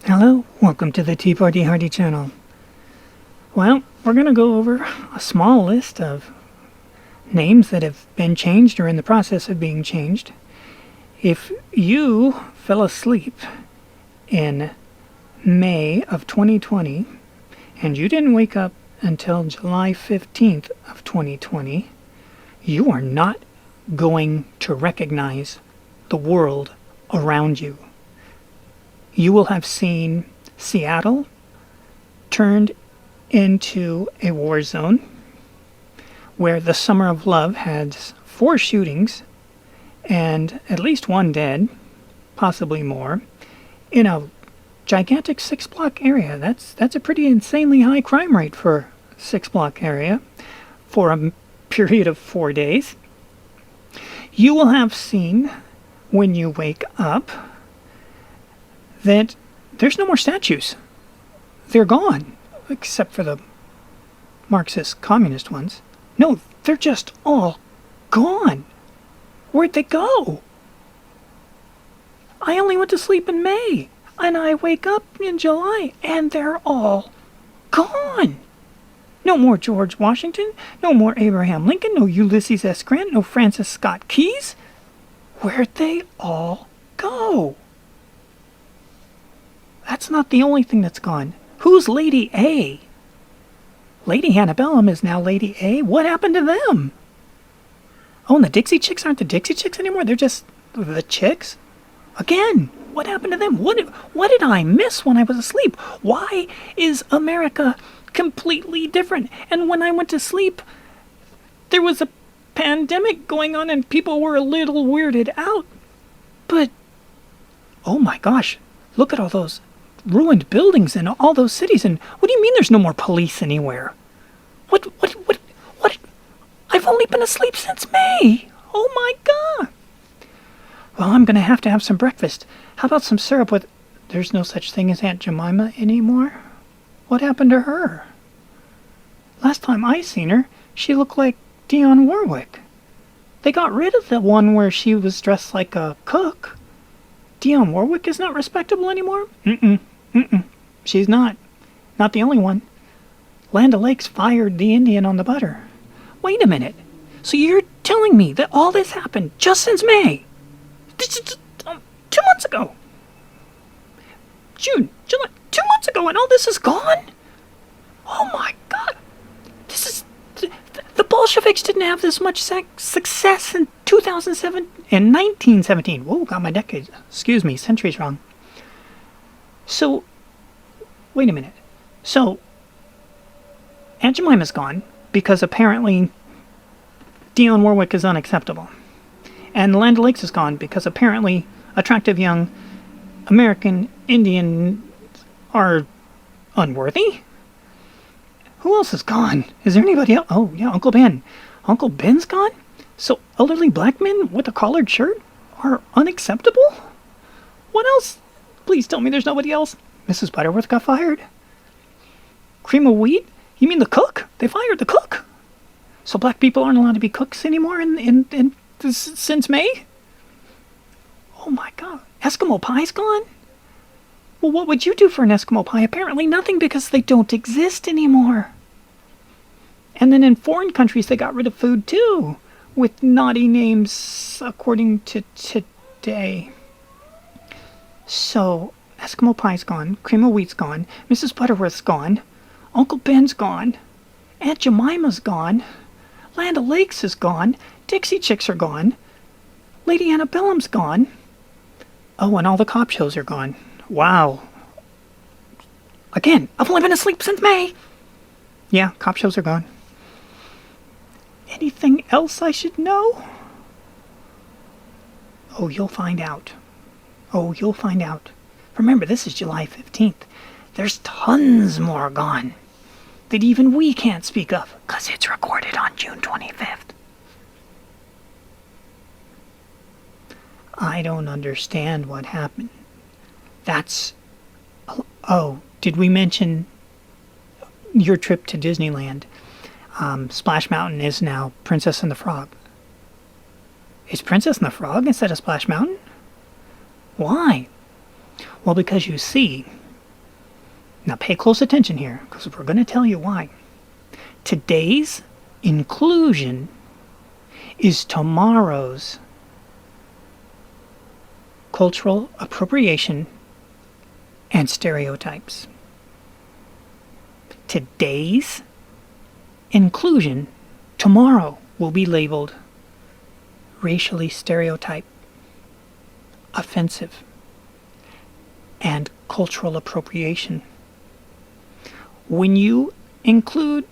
Hello, welcome to the Tea Party Hardy channel. Well, we're going to go over a small list of names that have been changed or in the process of being changed. If you fell asleep in May of 2020 and you didn't wake up until July 15th of 2020, you are not going to recognize the world around you. You will have seen Seattle turned into a war zone where the Summer of Love had 4 shootings and at least 1 dead, possibly more, in a gigantic 6-block area. That's a pretty insanely high crime rate for a 6-block area for a period of 4 days. You will have seen, when you wake up, that there's no more statues. They're gone, except for the Marxist communist ones. No, they're just all gone. Where'd they go? I only went to sleep in May, and I wake up in July, and they're all gone. No more George Washington, no more Abraham Lincoln, no Ulysses S. Grant, no Francis Scott Keys. Where'd they all go? That's not the only thing that's gone. Who's Lady A? Lady Antebellum is now Lady A. What happened to them? Oh, and the Dixie Chicks aren't the Dixie Chicks anymore? They're just the Chicks? Again, what happened to them? What did I miss when I was asleep? Why is America completely different? And when I went to sleep, there was a pandemic going on and people were a little weirded out. But, oh my gosh, look at all those ruined buildings in all those cities. And what do you mean there's no more police anywhere? What? I've only been asleep since May. Oh my God. Well, I'm going to have some breakfast. How about some syrup with... There's no such thing as Aunt Jemima anymore? What happened to her? Last time I seen her, she looked like Dionne Warwick. They got rid of the one where she was dressed like a cook. Dionne Warwick is not respectable anymore? She's not. Not the only one. Land O'Lakes fired the Indian on the butter. Wait a minute. So you're telling me that all this happened just since May? 2 months ago. June, July, 2 months ago, and all this is gone? Oh my God. This is... The Bolsheviks didn't have this much success in 2007 and 1917. Whoa, got my decades. Excuse me, centuries wrong. So, wait a minute. So, Aunt Jemima's gone because apparently Dionne Warwick is unacceptable. And Land O'Lakes is gone because apparently attractive young American Indians are unworthy. Who else is gone? Is there anybody else? Oh, yeah, Uncle Ben. Uncle Ben's gone? So elderly black men with a collared shirt are unacceptable? What else? Please tell me there's nobody else. Mrs. Butterworth got fired. Cream of wheat? You mean the cook? They fired the cook. So black people aren't allowed to be cooks anymore since May? Oh my God. Eskimo pie's gone? Well, what would you do for an Eskimo pie? Apparently nothing, because they don't exist anymore. And then in foreign countries, they got rid of food too, with naughty names according to today. So, Eskimo pie's gone, cream of wheat's gone, Mrs. Butterworth's gone, Uncle Ben's gone, Aunt Jemima's gone, Land O'Lakes is gone, Dixie Chicks are gone, Lady Antebellum's gone. Oh, and all the cop shows are gone. Wow. Again, I've only been asleep since May. Yeah, cop shows are gone. Anything else I should know? Oh, you'll find out. Oh, you'll find out. Remember, this is July 15th. There's tons more gone that even we can't speak of, because it's recorded on June 25th. I don't understand what happened. That's... Oh, did we mention your trip to Disneyland? Splash Mountain is now Princess and the Frog. Is Princess and the Frog instead of Splash Mountain? Why? Well, because you see, Now pay close attention here, because we're going to tell you why. Today's inclusion is tomorrow's cultural appropriation and stereotypes. Today's inclusion tomorrow will be labeled racially stereotype, offensive, and cultural appropriation. When you include,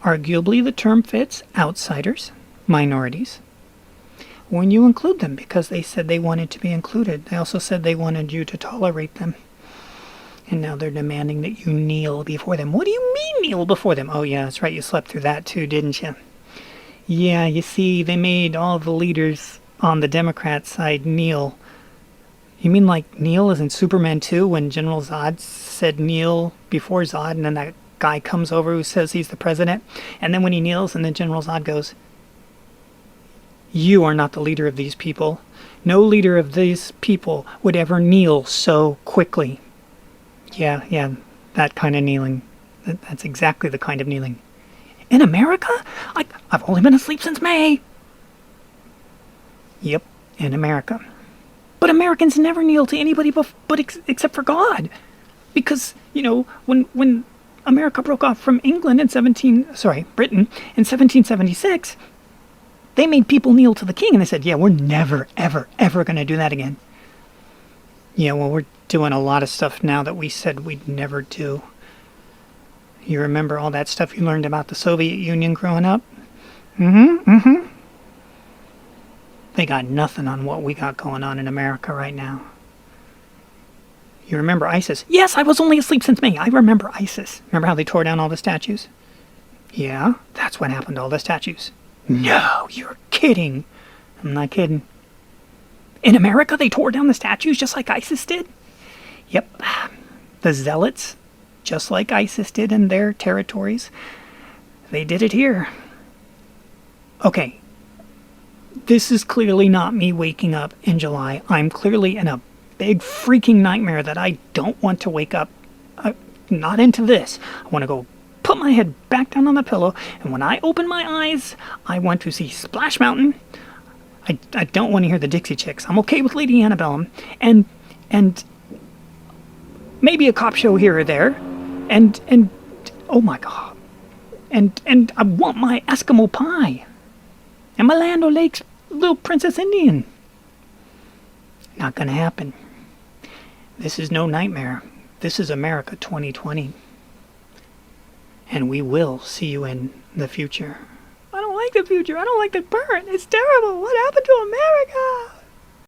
arguably the term fits, outsiders, minorities, when you include them because they said they wanted to be included, they also said they wanted you to tolerate them. And now they're demanding that you kneel before them. What do you mean kneel before them? Oh yeah, that's right, you slept through that too, didn't you? Yeah, you see, they made all the leaders on the Democrat side kneel. You mean like kneel as in Superman 2 when General Zod said kneel before Zod, and then that guy comes over who says he's the president, and then when he kneels and then General Zod goes, "You are not the leader of these people. No leader of these people would ever kneel so quickly." Yeah, that kind of kneeling. That's exactly the kind of kneeling. In America? I've only been asleep since May. Yep, in America. But Americans never kneel to anybody except for God. Because, when America broke off from Britain in 1776, they made people kneel to the king, and they said, yeah, we're never, ever, ever going to do that again. Yeah, well, we're doing a lot of stuff now that we said we'd never do. You remember all that stuff you learned about the Soviet Union growing up? They got nothing on what we got going on in America right now. You remember ISIS? Yes, I was only asleep since May. I remember ISIS. Remember how they tore down all the statues? Yeah, that's what happened to all the statues. No, you're kidding. I'm not kidding. In America, they tore down the statues just like ISIS did? Yep. The zealots, just like ISIS did in their territories, they did it here. Okay. This is clearly not me waking up in July. I'm clearly in a big freaking nightmare that I don't want to wake up. Not into this. I want to go put my head back down on the pillow, and when I open my eyes, I want to see Splash Mountain. I don't want to hear the Dixie Chicks. I'm okay with Lady Antebellum, and maybe a cop show here or there, and oh my god, and I want my Eskimo pie, and my Land O'Lakes Little Princess Indian. Not gonna happen. This is no nightmare. This is America 2020. And we will see you in the future. I don't like the future. I don't like the current. It's terrible. What happened to America?